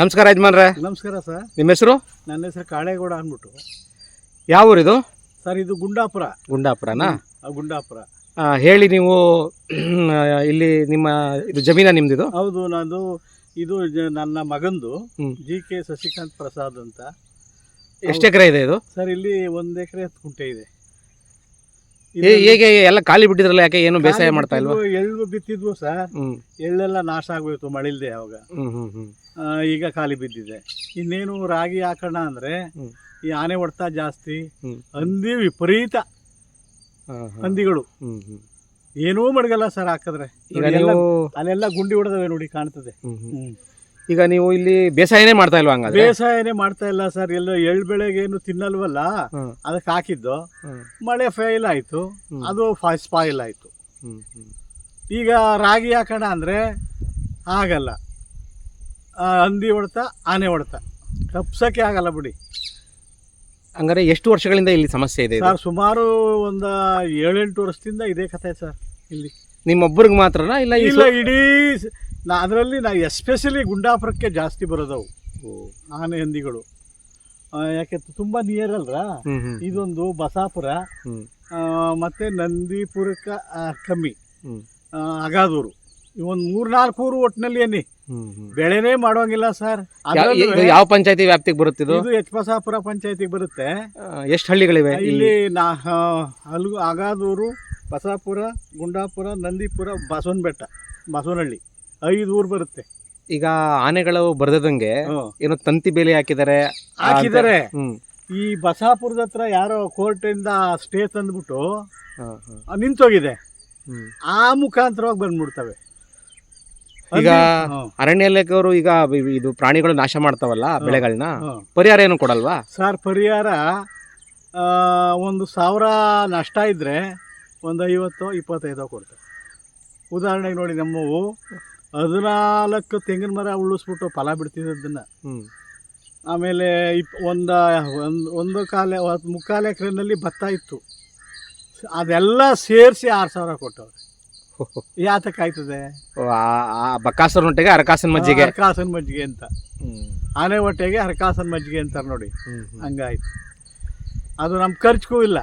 ನಮಸ್ಕಾರ ಯಜಮಾನ್ರೆ. ನಮಸ್ಕಾರ ಸರ್. ನಿಮ್ಮ ಹೆಸರು? ನನ್ನ ಹೆಸರು ಕಾಳೇಗೌಡ ಅಂದ್ಬಿಟ್ಟು. ಯಾವ ಊರಿದು? ಸರ್ ಇದು ಗುಂಡಾಪುರ. ಗುಂಡಾಪುರನಾ? ಗುಂಡಾಪುರ. ಹೇಳಿ, ನೀವು ಇಲ್ಲಿ ನಿಮ್ಮ ಇದು ಜಮೀನ ನಿಮ್ದಿದು? ಹೌದು, ನಂದು ಇದು ನನ್ನ ಮಗಂದು GK ಶಶಿಕಾಂತ್ ಪ್ರಸಾದ್ ಅಂತ. ಎಷ್ಟು ಎಕರೆ ಇದೆ ಇದು? ಸರ್ ಇಲ್ಲಿ 1 ಎಕರೆ 10 ಗುಂಟೆ ಇದೆ. ಹೇಗೆ ಎಲ್ಲ ಖಾಲಿ ಬಿಟ್ಟಿದ್ರಲ್ಲ, ಯಾಕೆ ಏನು ಬೇಸಾಯ ಮಾಡ್ತಾ ಇಲ್ವಾ? ಎಳ್ಳು ಬಿತ್ತಿದ್ವು ಸರ್, ಎಳ್ಳೆಲ್ಲ ನಾಶ ಆಗೋಯ್ತು ಮಳಿಲ್ದೆ ಅವಾಗ. ಈಗ ಖಾಲಿ ಬಿದ್ದಿದೆ. ಇನ್ನೇನು ರಾಗಿ ಹಾಕೋಣ ಅಂದ್ರೆ ಈ ಆನೆ ಹೊಡ್ತಾ ಜಾಸ್ತಿ, ಹಂದಿ ವಿಪರೀತ ಹಂದಿಗಳು, ಏನೂ ಮಡಗಲ್ಲ ಸರ್ ಹಾಕಿದ್ರೆ. ಅಲ್ಲೆಲ್ಲ ಗುಂಡಿ ಹೊಡೆದವೆ ನೋಡಿ, ಕಾಣ್ತದೆ. ಈಗ ನೀವು ಇಲ್ಲಿ ಬೇಸಾಯನೇ ಮಾಡ್ತಾ ಇಲ್ವಾ? ಹಂಗಾದ್ರೆ ಬೇಸಾಯನೇ ಮಾಡ್ತಾ ಇಲ್ಲ ಸರ್. ಎಲ್ಲ ಎಳ್ ಬೆಳೆಗೇನು ತಿನ್ನಲ್ವಲ್ಲ, ಅದಕ್ಕೆ ಹಾಕಿದ್ದು ಮಳೆ ಫೇಲ್ ಆಯ್ತು, ಅದು ಸ್ಪಾಯಿಲ್ ಆಯ್ತು. ಈಗ ರಾಗಿ ಹಾಕೋಣ ಅಂದ್ರೆ ಆಗಲ್ಲ, ಹಂದಿ ಹೊಡ್ತಾ ಆನೆ ಹೊಡ್ತಾ ಕಪ್ಸಕ್ಕೆ ಆಗಲ್ಲ ಬಿಡಿ. ಹಂಗಾರೆ ಎಷ್ಟು ವರ್ಷಗಳಿಂದ ಇಲ್ಲಿ ಸಮಸ್ಯೆ ಇದೆ ಸರ್? ಸುಮಾರು ಒಂದು 7-8 ವರ್ಷದಿಂದ ಇದೇ ಕಥೆ ಸರ್. ಇಲ್ಲಿ ನಿಮ್ಮೊಬ್ಬರಿಗೆ ಮಾತ್ರನಾ? ಇಲ್ಲ ಇಡೀ ಅದರಲ್ಲಿ ನಾ ಎಸ್ಪೆಷಲಿ ಗುಂಡಾಪುರಕ್ಕೆ ಜಾಸ್ತಿ ಬರೋದವು ಆನೆ ಹಂದಿಗಳು. ಯಾಕೆ ತುಂಬ ನಿಯರ್ ಅಲ್ರ. ಇದೊಂದು ಬಸಾಪುರ, ಮತ್ತೆ ನಂದಿಪುರಕ್ಕೆ ಕಮ್ಮಿ, ಅಗಾದೂರು, ಒಂದು 3-4 ಊರು ಒಟ್ಟಿನಲ್ಲಿ ಏನಿ ಬೆಳೆನೇ ಮಾಡೋಂಗಿಲ್ಲ ಸರ್. ಯಾವ ಪಂಚಾಯತಿ ವ್ಯಾಪ್ತಿಗೆ ಬರುತ್ತೆ ಇದು? ಎಚ್ ಬಸಾಪುರ ಪಂಚಾಯತಿಗೆ ಬರುತ್ತೆ. ಎಷ್ಟು ಹಳ್ಳಿಗಳಿವೆ ಇಲ್ಲಿ? ಅಗಾದೂರು, ಬಸಾಪುರ, ಗುಂಡಾಪುರ, ನಂದಿಪುರ, ಬಸವನಬೆಟ್ಟ, ಬಸವನಹಳ್ಳಿ, 5 ಊರು ಬರುತ್ತೆ. ಈಗ ಆನೆಗಳು ಬರ್ದಂಗೆ ಏನೋ ತಂತಿ ಬೇಲಿ ಹಾಕಿದ್ದಾರೆ. ಈ ಬಸಾಪುರದ ಹತ್ರ ಯಾರೋ ಕೋರ್ಟಿಂದ ಸ್ಟೇ ತಂದ್ಬಿಟ್ಟು ನಿಂತೋಗಿದೆ, ಆ ಮುಖಾಂತರವಾಗಿ ಬಂದ್ಬಿಡ್ತವೆ. ಈಗ ಅರಣ್ಯ ಇಲಾಖೆಯವರು ಈಗ ಇದು ಪ್ರಾಣಿಗಳು ನಾಶ ಮಾಡ್ತಾವಲ್ಲ ಬೆಳೆಗಳನ್ನ, ಪರಿಹಾರ ಏನು ಕೊಡಲ್ವಾ ಸರ್? ಪರಿಹಾರ 1,000 ನಷ್ಟ ಇದ್ರೆ ಒಂದು 50-25 ಕೊಡ್ತಾರೆ. ಉದಾಹರಣೆಗೆ ನೋಡಿ, ನಮ್ಮವು 14 ತೆಂಗಿನ ಮರ ಉಳಿಸ್ಬಿಟ್ಟು ಫಲ ಬಿಡ್ತಿದ್ದನ್ನ, ಆಮೇಲೆ ಒಂದು ಮುಕ್ಕಾಲು ಎಕರೆನಲ್ಲಿ ಭತ್ತ ಇತ್ತು, ಅದೆಲ್ಲ ಸೇರಿಸಿ 6,000 ಕೊಟ್ಟವ್ರೆ. ಯಾತಕ್ಕಾಯ್ತದೆ? ಬಕಾಸುರ ಹೊಟ್ಟೆಗೆ ಅರಕಾಸನ ಮಜ್ಜಿಗೆ, ಅರಕಾಸನ ಮಜ್ಜಿಗೆ ಅಂತ. ಆನೆ ಹೊಟ್ಟೆಗೆ ಅರಕಾಸನ ಮಜ್ಜಿಗೆ ಅಂತಾರೆ ನೋಡಿ, ಹಂಗಾಯ್ತು. ಅದು ನಮ್ಮ ಖರ್ಚಿಗೂ ಇಲ್ಲ,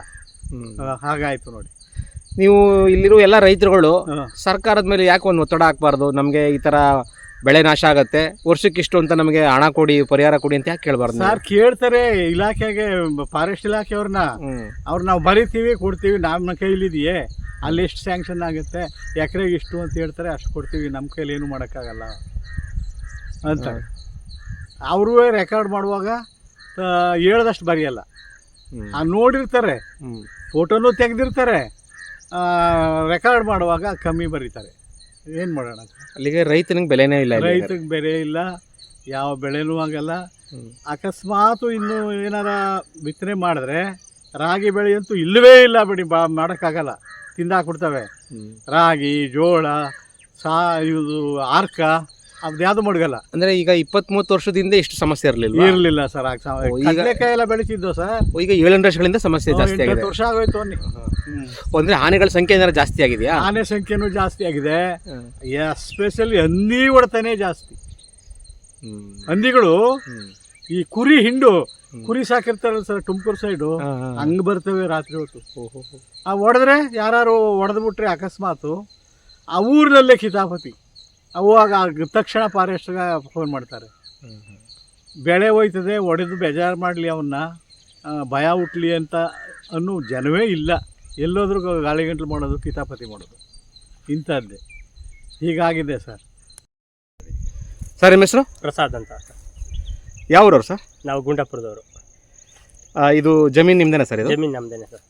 ಹಾಗಾಯ್ತು ನೋಡಿ. ನೀವು ಇಲ್ಲಿರೋ ಎಲ್ಲ ರೈತರುಗಳು ಸರ್ಕಾರದ ಮೇಲೆ ಯಾಕೆ ಒಂದು ಒತ್ತಡ ಹಾಕ್ಬಾರ್ದು? ನಮಗೆ ಈ ಥರ ಬೆಳೆ ನಾಶ ಆಗತ್ತೆ, ವರ್ಷಕ್ಕಿಷ್ಟು ಅಂತ ನಮಗೆ ಹಣ ಕೊಡಿ, ಪರಿಹಾರ ಕೊಡಿ ಅಂತ ಯಾಕೆ ಕೇಳಬಾರ್ದು? ಸರ್ ಕೇಳ್ತಾರೆ ಇಲಾಖೆಗೆ, ಫಾರೆಸ್ಟ್ ಇಲಾಖೆಯವ್ರನ್ನ. ನಾವು ಬರೀತೀವಿ, ಕೊಡ್ತೀವಿ, ನಮ್ಮ ಕೈಲಿದೆಯೇ, ಅಲ್ಲಿ ಎಷ್ಟು ಸ್ಯಾಂಕ್ಷನ್ ಆಗುತ್ತೆ, ಎಕರೆಗೆ ಇಷ್ಟು ಅಂತ ಹೇಳ್ತಾರೆ, ಅಷ್ಟು ಕೊಡ್ತೀವಿ, ನಮ್ಮ ಕೈಲಿ ಏನು ಮಾಡೋಕ್ಕಾಗಲ್ಲ ಅಂತ. ಅವರು ರೆಕಾರ್ಡ್ ಮಾಡುವಾಗ ಹೇಳ್ದಷ್ಟು ಬರೆಯಲ್ಲ, ನೋಡಿರ್ತಾರೆ, ಫೋಟೋನು ತೆಗೆದಿರ್ತಾರೆ, ರೆಕಾರ್ಡ್ ಮಾಡುವಾಗ ಕಮ್ಮಿ ಬರೀತಾರೆ. ಏನು ಮಾಡೋಣ? ಅಲ್ಲಿಗೆ ರೈತನಿಗೆ ಬೆಲೆನೇ ಇಲ್ಲ, ರೈತನಿಗೆ ಬೆಲೆ ಇಲ್ಲ, ಯಾವ ಬೆಳೆನೂ ಆಗಲ್ಲ. ಅಕಸ್ಮಾತ್ ಇನ್ನು ಏನಾರ ಬಿತ್ತನೆ ಮಾಡಿದ್ರೆ ರಾಗಿ ಬೆಳೆಯಂತೂ ಇಲ್ಲವೇ ಇಲ್ಲ ಬಿಡಿ, ಮಾಡೋಕ್ಕಾಗಲ್ಲ, ತಿಂದಾಕ್ಬಿಡ್ತವೆ. ರಾಗಿ, ಜೋಳ, ಇದು ಆರ್ಕ, ಅದು ಯಾವುದು ಮಡಗಲ್ಲ. ಅಂದರೆ ಈಗ 20-30 ವರ್ಷದಿಂದ ಇಷ್ಟು ಸಮಸ್ಯೆ ಇರಲಿಲ್ಲ ಸರ್. ಕಡಲೆಕಾಯಿ ಎಲ್ಲ ಬೆಳೀತಿದ್ದೋ ಸರ್, ಈಗ 7 ವರ್ಷಗಳಿಂದ ಸಮಸ್ಯೆ ಜಾಸ್ತಿ ಆಗಿದೆ. 8 ವರ್ಷ ಆಗೋಯ್ತು. ಅಂದರೆ ಆನೆಗಳ ಸಂಖ್ಯೆ ಏನಾದ್ರು ಜಾಸ್ತಿ ಆಗಿದೆಯಾ? ಆನೆ ಸಂಖ್ಯೆನೂ ಜಾಸ್ತಿ ಆಗಿದೆ, ಎಸ್ಪೆಷಲಿ ಹಂದಿ ಹೊಡೆತಾನೆ ಜಾಸ್ತಿ. ಹಂದಿಗಳು ಈ ಕುರಿ ಹಿಂಡು, ಕುರಿ ಸಾಕಿರ್ತಾರಲ್ಲ ಸರ್ ತುಮಕೂರು ಸೈಡು, ಹಂಗೆ ಬರ್ತವೆ ರಾತ್ರಿ ಹೊತ್ತು. ಹೊಡೆದ್ರೆ ಯಾರು ಹೊಡೆದ್ಬಿಟ್ರೆ ಅಕಸ್ಮಾತು ಆ ಊರಿನಲ್ಲೇ ಕಿತಾಪತಿ. ಅವಾಗ ತಕ್ಷಣ ಫಾರೆಸ್ಟ್ಗೆ ಫೋನ್ ಮಾಡ್ತಾರೆ, ಬೆಳೆ ಹೋಯ್ತದೆ, ಹೊಡೆದು ಬೇಜಾರು ಮಾಡಲಿ, ಅವನ್ನ ಭಯ ಹುಟ್ಲಿ ಅಂತ ಅನ್ನೋ ಜನವೇ ಇಲ್ಲ. ಎಲ್ಲೋದ್ರೂ ಗಾಳಿ ಗಂಟಲು ಮಾಡೋದು, ಕಿತಾಪತಿ ಮಾಡೋದು, ಇಂಥದ್ದೇ ಹೀಗಾಗಿದೆ ಸರ್. ಸರ್ ನಿಮ್ಮ ಹೆಸರು? ಪ್ರಸಾದ್ ಅಂತ. ಯಾವ್ರವ್ರು ಸರ್? ನಾವು ಗುಂಡಾಪುರದವರು. ಇದು ಜಮೀನು ನಿಮ್ದೇನಾ ಸರ್? ಇದು ಜಮೀನು ನಮ್ದೇನೆ ಸರ್.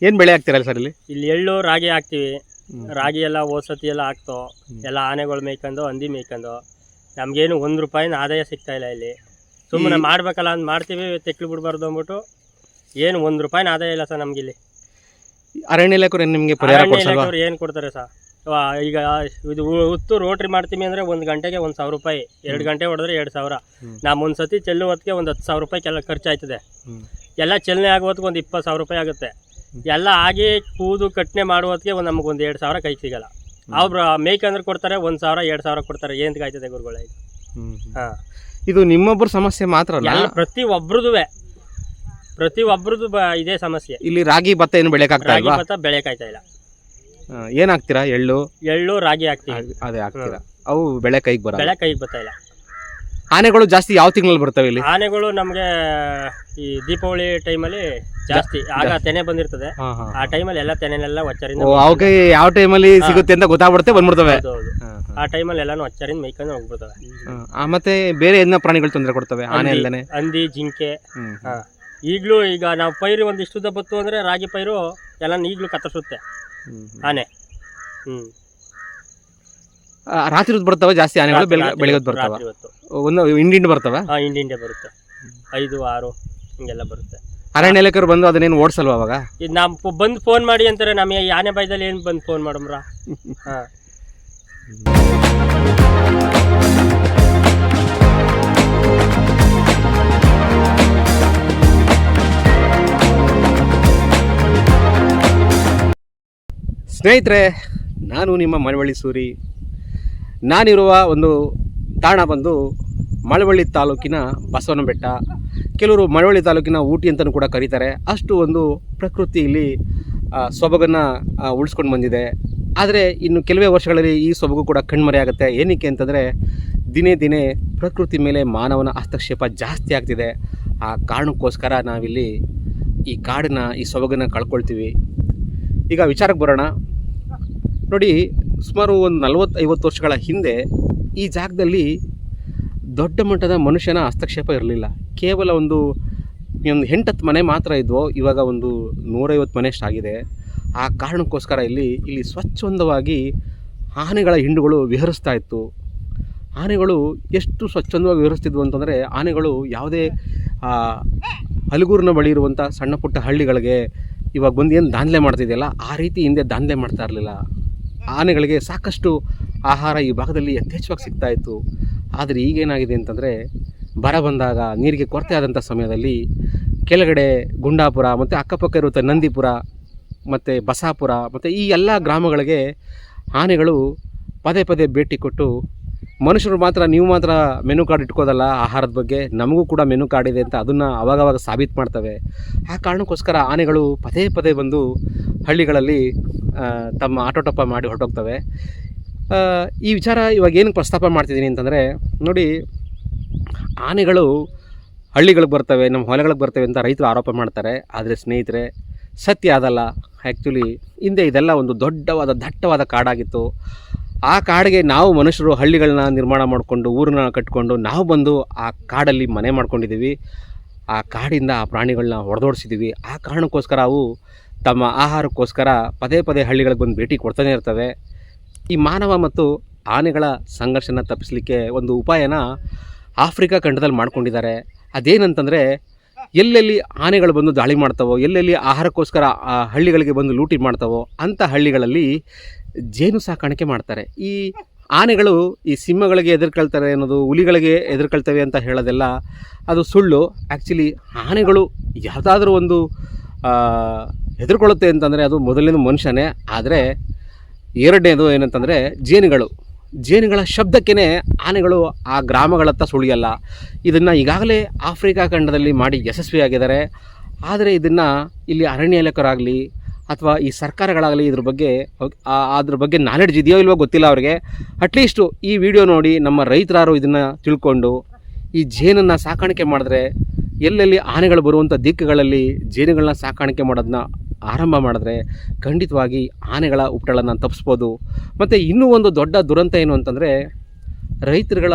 ಏನು ಬೆಳೆ ಹಾಕ್ತೀರಲ್ಲ ಸರ್ ಇಲ್ಲಿ? ಇಲ್ಲಿ ಎಳ್ಳು, ರಾಗಿ ಹಾಕ್ತೀವಿ. ರಾಗಿ ಎಲ್ಲ ಓಸತಿ ಎಲ್ಲ ಹಾಕ್ತೋ, ಎಲ್ಲ ಆನೆಗಳು ಮೇಯ್ಕೊಂಡು, ಹಂದಿ ಮೇಯ್ಕೊಂಡು, ನಮಗೇನು 1 ರೂಪಾಯಿನ ಆದಾಯ ಸಿಗ್ತಾ ಇಲ್ಲ ಇಲ್ಲಿ. ಸುಮ್ಮನೆ ಮಾಡ್ಬೇಕಲ್ಲ ಅಂತ ಮಾಡ್ತೀವಿ, ತೆಕ್ಳು ಬಿಡ್ಬಾರ್ದು ಅಂದ್ಬಿಟ್ಟು ಏನು 1 ರೂಪಾಯಿನ ಆದಾಯ ಇಲ್ಲ ಸರ್ ನಮ್ಗಿಲ್ಲಿ. ಅರಣ್ಯ ಇಲಾಖೆಯವರು ನಿಮಗೆ ಪರಿಹಾರ ಕೊಡ್ಸಲ್ವಾ? ಏನು ಕೊಡ್ತಾರೆ ಸರ್? ಈಗ ಇದು ಉತ್ತು ರೋಟ್ರಿ ಮಾಡ್ತೀವಿ ಅಂದರೆ 1 ಗಂಟೆಗೆ 1,000 ರೂಪಾಯಿ, 2 ಗಂಟೆ ಹೊಡೆದ್ರೆ 2,000. ನಾವು ಒಂದು ಸತಿ ಚೆಲ್ಲುವತ್ತಿಗೆ ಒಂದು 10,000 ರೂಪಾಯಿ ಖರ್ಚಾಯ್ತದೆ. ಎಲ್ಲ ಚಲನೆ ಆಗುವತ್ತಿಗೆ ಒಂದು 20,000 ರೂಪಾಯಿ ಆಗುತ್ತೆ. ಎಲ್ಲ ಆಗಿ ಕೂದು ಕಟ್ನೆ ಮಾಡುವತ್ತಿಗೆ ನಮಗೆ ಒಂದು 2,000 ಕೈ ಸಿಗಲ್ಲ. ಅವ್ರು ಮೇಯ್ಕಂದ್ರೆ ಕೊಡ್ತಾರೆ 1,000 2,000 ಕೊಡ್ತಾರೆ. ಏನು ಕಾಯ್ತದೆ ಗುರುಗಳ? ಹಾಂ, ಇದು ನಿಮ್ಮೊಬ್ಬರ ಸಮಸ್ಯೆ ಮಾತ್ರ ಎಲ್ಲ ಪ್ರತಿ ಒಬ್ರದ್ದು ಇದೇ ಸಮಸ್ಯೆ. ಇಲ್ಲಿ ರಾಗಿ ಭತ್ತ ಏನು ಬೆಳೆಯಕ್ಕಾಗ್ತಾ ರಾಗಿ ಇಲ್ವಾ? ಭತ್ತ ಬೆಳೆಕಾಯ್ತಾ ಇಲ್ಲ. ಏನ್ ಹಾಕ್ತೀರಾ? ಎಳ್ಳು ರಾಗಿ ಹಾಕ್ತೀವಿ. ಅದೇ ಹಾಕ್ತೀರಾ. ಅವು ಬೆಳೆ ಕೈಗೆ ಬೆಳೆ ಕೈಗೆ ಬರ್ತಾ ಇಲ್ಲ. ಆನೆಗಳು ಜಾಸ್ತಿ ಯಾವ ತಿಂಗಳಲ್ಲಿ ಬರ್ತವೆ ಇಲ್ಲಿ? ಆನೆಗಳು ನಮ್ಗೆ ಈ ದೀಪಾವಳಿ ಟೈಮಲ್ಲಿ ಜಾಸ್ತಿ. ಆಗ ತೆನೆ ಬಂದಿರ್ತದೆ. ಆ ಟೈಮಲ್ಲಿ ಎಲ್ಲ ತೆನೆನೆಲ್ಲ ಒಚ್ಚರಿಂದ ಅವಕ್ಕೆ ಯಾವ ಟೈಮಲ್ಲಿ ಸಿಗುತ್ತೆ ಅಂತ ಗೊತ್ತಾಗ್ಬಿಡುತ್ತೆ, ಬಂದ್ಬಿಡ್ತವೆ. ಆ ಟೈಮಲ್ಲಿ ಎಲ್ಲಾನು ಒಚ್ಚರಿಂದ ಮೈಕೊಂಡು ಹೋಗ್ಬಿಡ್ತವೆ. ಮತ್ತೆ ಬೇರೆ ಏನ ಪ್ರಾಣಿಗಳು ತೊಂದರೆ ಕೊಡ್ತವೆ ಆನೆ ಅಲ್ಲದೆ? ಹಂದಿ, ಜಿಂಕೆ. ಈಗಲೂ ಈಗ ನಾವು ಪೈರು ಒಂದಿಷ್ಟು ಬತ್ತು ಅಂದ್ರೆ ರಾಗಿ ಪೈರು ಎಲ್ಲ ಈಗಲೂ ಕತ್ತರಿಸುತ್ತೆ ಆನೆ. ರಾತ್ರಿ ಹೊತ್ತು ಬರ್ತವೆ ಜಾಸ್ತಿ ಆನೆಗಳು, ಬೆಳಿಗ್ಗೆ ಹೊತ್ತು ಬರ್ತವೆ. ಒಂದು ಹಿಂಡಿಂಡು ಬರ್ತವೆ. ಹಿಂಡಿಂಡೆ ಬರುತ್ತೆ, 5, 6 ಹಿಂಗೆಲ್ಲ ಬರುತ್ತೆ. ಅರಣ್ಯ ಇಲಾಖೆಯವರು ಬಂದು ಅದನ್ನೇನು ಓಡಿಸಲ್ವ ಅವಾಗ? ಇದು ನಾವು ಬಂದು ಫೋನ್ ಮಾಡಿ ಅಂತಾರೆ. ನಮಗೆ ಈ ಆನೆ ಬಾಯ್ದಲ್ಲಿ ಏನು ಬಂದು ಫೋನ್ ಮಾಡಮ್ರ? ಸ್ನೇಹಿತರೆ, ನಾನು ನಿಮ್ಮ ಮಳವಳ್ಳಿ ಸೂರಿ. ನಾನಿರುವ ಒಂದು ತಾಣ ಬಂದು ಮಳವಳ್ಳಿ ತಾಲೂಕಿನ ಬಸವನ ಬೆಟ್ಟ. ಕೆಲವರು ಮಳವಳ್ಳಿ ತಾಲೂಕಿನ ಊಟಿ ಅಂತಲೂ ಕೂಡ ಕರೀತಾರೆ. ಅಷ್ಟು ಒಂದು ಪ್ರಕೃತಿ ಇಲ್ಲಿ ಸೊಬಗನ್ನು ಉಳಿಸ್ಕೊಂಡು ಬಂದಿದೆ. ಆದರೆ ಇನ್ನು ಕೆಲವೇ ವರ್ಷಗಳಲ್ಲಿ ಈ ಸೊಬಗು ಕೂಡ ಕಣ್ಮರೆಯಾಗುತ್ತೆ. ಏನಕ್ಕೆ ಅಂತಂದರೆ ದಿನೇ ದಿನೇ ಪ್ರಕೃತಿ ಮೇಲೆ ಮಾನವನ ಹಸ್ತಕ್ಷೇಪ ಜಾಸ್ತಿ ಆಗ್ತಿದೆ. ಆ ಕಾರಣಕ್ಕೋಸ್ಕರ ನಾವಿಲ್ಲಿ ಈ ಕಾಡನ್ನ, ಈ ಸೊಬಗನ್ನು ಕಳ್ಕೊಳ್ತೀವಿ. ಈಗ ವಿಚಾರಕ್ಕೆ ಬರೋಣ. ನೋಡಿ, ಸುಮಾರು ಒಂದು 40-50 ವರ್ಷಗಳ ಹಿಂದೆ ಈ ಜಾಗದಲ್ಲಿ ದೊಡ್ಡ ಮಟ್ಟದ ಮನುಷ್ಯನ ಹಸ್ತಕ್ಷೇಪ ಇರಲಿಲ್ಲ. ಕೇವಲ ಒಂದು 8-10 ಮನೆ ಮಾತ್ರ ಇದ್ವು. ಇವಾಗ ಒಂದು 150 ಮನೆ ಅಷ್ಟಾಗಿದೆ. ಆ ಕಾರಣಕ್ಕೋಸ್ಕರ ಇಲ್ಲಿ ಸ್ವಚ್ಛಂದವಾಗಿ ಆನೆಗಳ ಹಿಂಡುಗಳು ವಿಹರಿಸ್ತಾ ಇತ್ತು. ಆನೆಗಳು ಎಷ್ಟು ಸ್ವಚ್ಛಂದವಾಗಿ ವಿಹರಿಸ್ತಿದ್ವು ಅಂತಂದರೆ, ಆನೆಗಳು ಯಾವುದೇ ಹಲಗೂರಿನ ಬಳಿ ಇರುವಂಥ ಸಣ್ಣ ಪುಟ್ಟ ಹಳ್ಳಿಗಳಿಗೆ ಇವಾಗ ಬಂದು ಏನು ದಾಂಧಲೆ ಮಾಡ್ತಿದೆಯಲ್ಲ, ಆ ರೀತಿ ಹಿಂದೆ ದಾಂಧಲೆ ಮಾಡ್ತಾ ಇರಲಿಲ್ಲ. ಆನೆಗಳಿಗೆ ಸಾಕಷ್ಟು ಆಹಾರ ಈ ಭಾಗದಲ್ಲಿ ಯಥೇಚ್ಛವಾಗಿ ಸಿಗ್ತಾ ಇತ್ತು. ಆದರೆ ಈಗೇನಾಗಿದೆ ಅಂತಂದರೆ, ಬರ ಬಂದಾಗ ನೀರಿಗೆ ಕೊರತೆ ಆದಂಥ ಸಮಯದಲ್ಲಿ ಕೆಳಗಡೆ ಗುಂಡಾಪುರ ಮತ್ತು ಅಕ್ಕಪಕ್ಕ ಇರುತ್ತೆ ನಂದಿಪುರ ಮತ್ತು ಬಸಾಪುರ ಮತ್ತು ಈ ಎಲ್ಲ ಗ್ರಾಮಗಳಿಗೆ ಆನೆಗಳು ಪದೇ ಪದೇ ಭೇಟಿ ಕೊಟ್ಟು, ಮನುಷ್ಯರು ಮಾತ್ರ ನೀವು ಮಾತ್ರ ಮೆನು ಕಾರ್ಡ್ ಇಟ್ಕೋದಲ್ಲ ಆಹಾರದ ಬಗ್ಗೆ, ನಮಗೂ ಕೂಡ ಮೆನು ಕಾರ್ಡ್ ಇದೆ ಅಂತ ಅದನ್ನು ಅವಾಗವಾಗ ಸಾಬೀತು ಮಾಡ್ತವೆ. ಆ ಕಾರಣಕ್ಕೋಸ್ಕರ ಆನೆಗಳು ಪದೇ ಪದೇ ಬಂದು ಹಳ್ಳಿಗಳಲ್ಲಿ ತಮ್ಮ ಆಟೋಟಪ್ಪ ಮಾಡಿ ಹೊರಟೋಗ್ತವೆ. ಈ ವಿಚಾರ ಇವಾಗ ಏನಕ್ಕೆ ಪ್ರಸ್ತಾಪ ಮಾಡ್ತಿದ್ದೀನಿ ಅಂತಂದರೆ, ನೋಡಿ, ಆನೆಗಳು ಹಳ್ಳಿಗಳಿಗೆ ಬರ್ತವೆ, ನಮ್ಮ ಹೊಲಗಳಿಗೆ ಬರ್ತವೆ ಅಂತ ರೈತರು ಆರೋಪ ಮಾಡ್ತಾರೆ. ಆದರೆ ಸ್ನೇಹಿತರೆ, ಸತ್ಯ ಅದಲ್ಲ. ಆ್ಯಕ್ಚುಲಿ ಹಿಂದೆ ಇದೆಲ್ಲ ಒಂದು ದೊಡ್ಡವಾದ ದಟ್ಟವಾದ ಕಾಡಾಗಿತ್ತು. ಆ ಕಾಡಿಗೆ ನಾವು ಮನುಷ್ಯರು ಹಳ್ಳಿಗಳನ್ನ ನಿರ್ಮಾಣ ಮಾಡಿಕೊಂಡು, ಊರನ್ನ ಕಟ್ಕೊಂಡು ನಾವು ಬಂದು ಆ ಕಾಡಲ್ಲಿ ಮನೆ ಮಾಡ್ಕೊಂಡಿದ್ದೀವಿ. ಆ ಕಾಡಿಂದ ಆ ಪ್ರಾಣಿಗಳನ್ನ ಹೊಡೆದೋಡಿಸಿದ್ದೀವಿ. ಆ ಕಾರಣಕ್ಕೋಸ್ಕರ ಅವು ತಮ್ಮ ಆಹಾರಕ್ಕೋಸ್ಕರ ಪದೇ ಪದೇ ಹಳ್ಳಿಗಳಿಗೆ ಬಂದು ಭೇಟಿ ಕೊಡ್ತಾನೆ ಇರ್ತವೆ. ಈ ಮಾನವ ಮತ್ತು ಆನೆಗಳ ಸಂಘರ್ಷನ ತಪ್ಪಿಸಲಿಕ್ಕೆ ಒಂದು ಉಪಾಯನ ಆಫ್ರಿಕಾ ಖಂಡದಲ್ಲಿ ಮಾಡ್ಕೊಂಡಿದ್ದಾರೆ. ಅದೇನಂತಂದರೆ, ಎಲ್ಲೆಲ್ಲಿ ಆನೆಗಳು ಬಂದು ದಾಳಿ ಮಾಡ್ತಾವೋ, ಎಲ್ಲೆಲ್ಲಿ ಆಹಾರಕ್ಕೋಸ್ಕರ ಆ ಹಳ್ಳಿಗಳಿಗೆ ಬಂದು ಲೂಟಿ ಮಾಡ್ತಾವೋ ಅಂಥ ಹಳ್ಳಿಗಳಲ್ಲಿ ಜೇನು ಸಾಕಾಣಿಕೆ ಮಾಡ್ತಾರೆ. ಈ ಆನೆಗಳು ಈ ಸಿಂಹಗಳಿಗೆ ಎದುರ್ಕೊಳ್ತಾರೆ ಅನ್ನೋದು, ಹುಲಿಗಳಿಗೆ ಎದುರ್ಕೊಳ್ತವೆ ಅಂತ ಹೇಳೋದೆಲ್ಲ ಅದು ಸುಳ್ಳು. ಆ್ಯಕ್ಚುಲಿ ಆನೆಗಳು ಯಾವುದಾದ್ರೂ ಒಂದು ಹೆದರ್ಕೊಳ್ಳುತ್ತೆ ಅಂತಂದರೆ ಅದು ಮೊದಲನೇದು ಮನುಷ್ಯನೇ. ಆದರೆ ಎರಡನೇದು ಏನಂತಂದರೆ ಜೇನುಗಳ ಶಬ್ದಕ್ಕೇ ಆನೆಗಳು ಆ ಗ್ರಾಮಗಳತ್ತ ಸುಳಿಯಲ್ಲ. ಇದನ್ನು ಈಗಾಗಲೇ ಆಫ್ರಿಕಾ ಖಂಡದಲ್ಲಿ ಮಾಡಿ ಯಶಸ್ವಿಯಾಗಿದ್ದಾರೆ. ಆದರೆ ಇದನ್ನು ಇಲ್ಲಿ ಅರಣ್ಯ ಇಲಾಖೆಯವರಾಗಲಿ ಅಥವಾ ಈ ಸರ್ಕಾರಗಳಾಗಲಿ ಅದ್ರ ಬಗ್ಗೆ ನಾಲೆಡ್ಜ್ ಇದೆಯೋ ಇಲ್ವೋ ಗೊತ್ತಿಲ್ಲ ಅವ್ರಿಗೆ. ಅಟ್ಲೀಸ್ಟು ಈ ವಿಡಿಯೋ ನೋಡಿ ನಮ್ಮ ರೈತರಾರು ಇದನ್ನು ತಿಳ್ಕೊಂಡು ಈ ಜೇನನ್ನು ಸಾಕಾಣಿಕೆ ಮಾಡಿದ್ರೆ, ಎಲ್ಲೆಲ್ಲಿ ಆನೆಗಳು ಬರುವಂಥ ದಿಕ್ಕುಗಳಲ್ಲಿ ಜೇನುಗಳನ್ನ ಸಾಕಾಣಿಕೆ ಮಾಡೋದನ್ನ ಆರಂಭ ಮಾಡಿದ್ರೆ ಖಂಡಿತವಾಗಿ ಆನೆಗಳ ಉಪಟಳನ ತಪ್ಪಿಸ್ಬೋದು. ಮತ್ತು ಇನ್ನೂ ಒಂದು ದೊಡ್ಡ ದುರಂತ ಏನು ಅಂತಂದರೆ, ರೈತರುಗಳ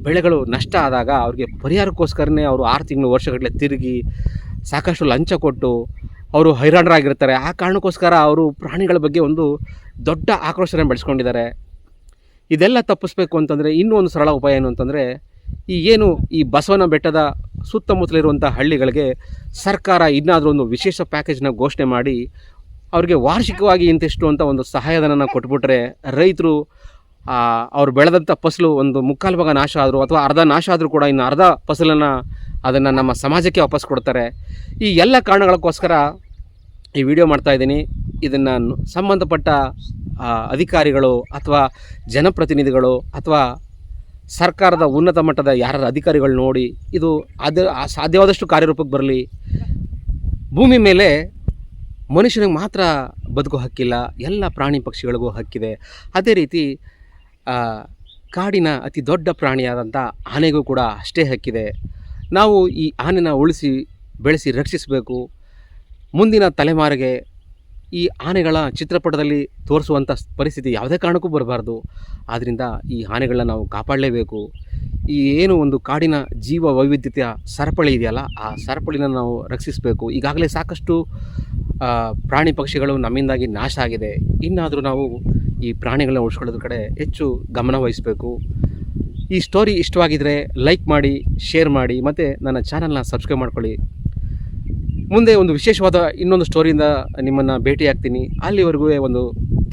ಬೆಳೆಗಳು ನಷ್ಟ ಆದಾಗ ಅವ್ರಿಗೆ ಪರಿಹಾರಕ್ಕೋಸ್ಕರನೇ ಅವರು 6 ತಿಂಗಳು ವರ್ಷಗಟ್ಟಲೆ ತಿರುಗಿ ಸಾಕಷ್ಟು ಲಂಚ ಕೊಟ್ಟು ಅವರು ಹೈರಾಣರಾಗಿರ್ತಾರೆ. ಆ ಕಾರಣಕ್ಕೋಸ್ಕರ ಅವರು ಪ್ರಾಣಿಗಳ ಬಗ್ಗೆ ಒಂದು ದೊಡ್ಡ ಆಕ್ರೋಶನ ಬೆಳೆಸ್ಕೊಂಡಿದ್ದಾರೆ. ಇದೆಲ್ಲ ತಪ್ಪಿಸ್ಬೇಕು ಅಂತಂದರೆ ಇನ್ನೂ ಒಂದು ಸರಳ ಉಪಾಯ ಏನು ಅಂತಂದರೆ, ಈ ಬಸವನ ಬೆಟ್ಟದ ಸುತ್ತಮುತ್ತಲಿರುವಂಥ ಹಳ್ಳಿಗಳಿಗೆ ಸರ್ಕಾರ ಇನ್ನಾದರೂ ಒಂದು ವಿಶೇಷ ಪ್ಯಾಕೇಜ್ನ ಘೋಷಣೆ ಮಾಡಿ ಅವ್ರಿಗೆ ವಾರ್ಷಿಕವಾಗಿ ಇಂತಿಷ್ಟು ಅಂತ ಒಂದು ಸಹಾಯಧನನ ಕೊಟ್ಬಿಟ್ರೆ, ರೈತರು ಅವ್ರು ಬೆಳೆದಂಥ ಫಸಲು ಒಂದು 3/4 ಭಾಗ ನಾಶ ಆದರೂ ಅಥವಾ ಅರ್ಧ ನಾಶ ಆದರೂ ಕೂಡ ಇನ್ನು ಅರ್ಧ ಫಸಲನ್ನು ಅದನ್ನು ನಮ್ಮ ಸಮಾಜಕ್ಕೆ ವಾಪಸ್ ಕೊಡ್ತಾರೆ. ಈ ಎಲ್ಲ ಕಾರಣಗಳಕ್ಕೋಸ್ಕರ ಈ ವಿಡಿಯೋ ಮಾಡ್ತಾಯಿದ್ದೀನಿ. ಇದನ್ನು ಸಂಬಂಧಪಟ್ಟ ಅಧಿಕಾರಿಗಳು ಅಥವಾ ಜನಪ್ರತಿನಿಧಿಗಳು ಅಥವಾ ಸರ್ಕಾರದ ಉನ್ನತ ಮಟ್ಟದ ಯಾರ ಅಧಿಕಾರಿಗಳು ನೋಡಿ ಇದು ಸಾಧ್ಯವಾದಷ್ಟು ಕಾರ್ಯರೂಪಕ್ಕೆ ಬರಲಿ. ಭೂಮಿ ಮೇಲೆ ಮನುಷ್ಯನಿಗೆ ಮಾತ್ರ ಬದುಕೋ ಹಕ್ಕಿಲ್ಲ, ಎಲ್ಲ ಪ್ರಾಣಿ ಪಕ್ಷಿಗಳಿಗೂ ಹಕ್ಕಿದೆ. ಅದೇ ರೀತಿ ಕಾಡಿನ ಅತಿ ದೊಡ್ಡ ಪ್ರಾಣಿಯಾದಂಥ ಆನೆಗೂ ಕೂಡ ಅಷ್ಟೇ ಹಕ್ಕಿದೆ. ನಾವು ಈ ಆನೆನ ಉಳಿಸಿ ಬೆಳೆಸಿ ರಕ್ಷಿಸಬೇಕು. ಮುಂದಿನ ತಲೆಮಾರಿಗೆ ಈ ಆನೆಗಳ ಚಿತ್ರಪಟದಲ್ಲಿ ತೋರಿಸುವಂಥ ಪರಿಸ್ಥಿತಿ ಯಾವುದೇ ಕಾರಣಕ್ಕೂ ಬರಬಾರ್ದು. ಆದ್ದರಿಂದ ಈ ಆನೆಗಳನ್ನ ನಾವು ಕಾಪಾಡಲೇಬೇಕು. ಈ ಏನು ಒಂದು ಕಾಡಿನ ಜೀವ ವೈವಿಧ್ಯತೆಯ ಸರಪಳಿ ಇದೆಯಲ್ಲ, ಆ ಸರಪಳಿನ ನಾವು ರಕ್ಷಿಸಬೇಕು. ಈಗಾಗಲೇ ಸಾಕಷ್ಟು ಪ್ರಾಣಿ ಪಕ್ಷಿಗಳು ನಮ್ಮಿಂದಾಗಿ ನಾಶ ಆಗಿದೆ. ಇನ್ನಾದರೂ ನಾವು ಈ ಪ್ರಾಣಿಗಳನ್ನ ಉಳಿಸ್ಕೊಳ್ಳೋದ್ರ ಕಡೆ ಹೆಚ್ಚು ಗಮನ ವಹಿಸಬೇಕು. ಈ ಸ್ಟೋರಿ ಇಷ್ಟವಾಗಿದ್ದರೆ ಲೈಕ್ ಮಾಡಿ, ಶೇರ್ ಮಾಡಿ, ಮತ್ತು ನನ್ನ ಚಾನಲ್ನ ಸಬ್ಸ್ಕ್ರೈಬ್ ಮಾಡ್ಕೊಳ್ಳಿ. ಮುಂದೆ ಒಂದು ವಿಶೇಷವಾದ ಇನ್ನೊಂದು ಸ್ಟೋರಿಯಿಂದ ನಿಮ್ಮನ್ನು ಭೇಟಿಯಾಗ್ತೀನಿ. ಅಲ್ಲಿವರೆಗೂ ಒಂದು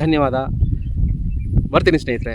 ಧನ್ಯವಾದ. ಬರ್ತೀನಿ ಸ್ನೇಹಿತರೆ.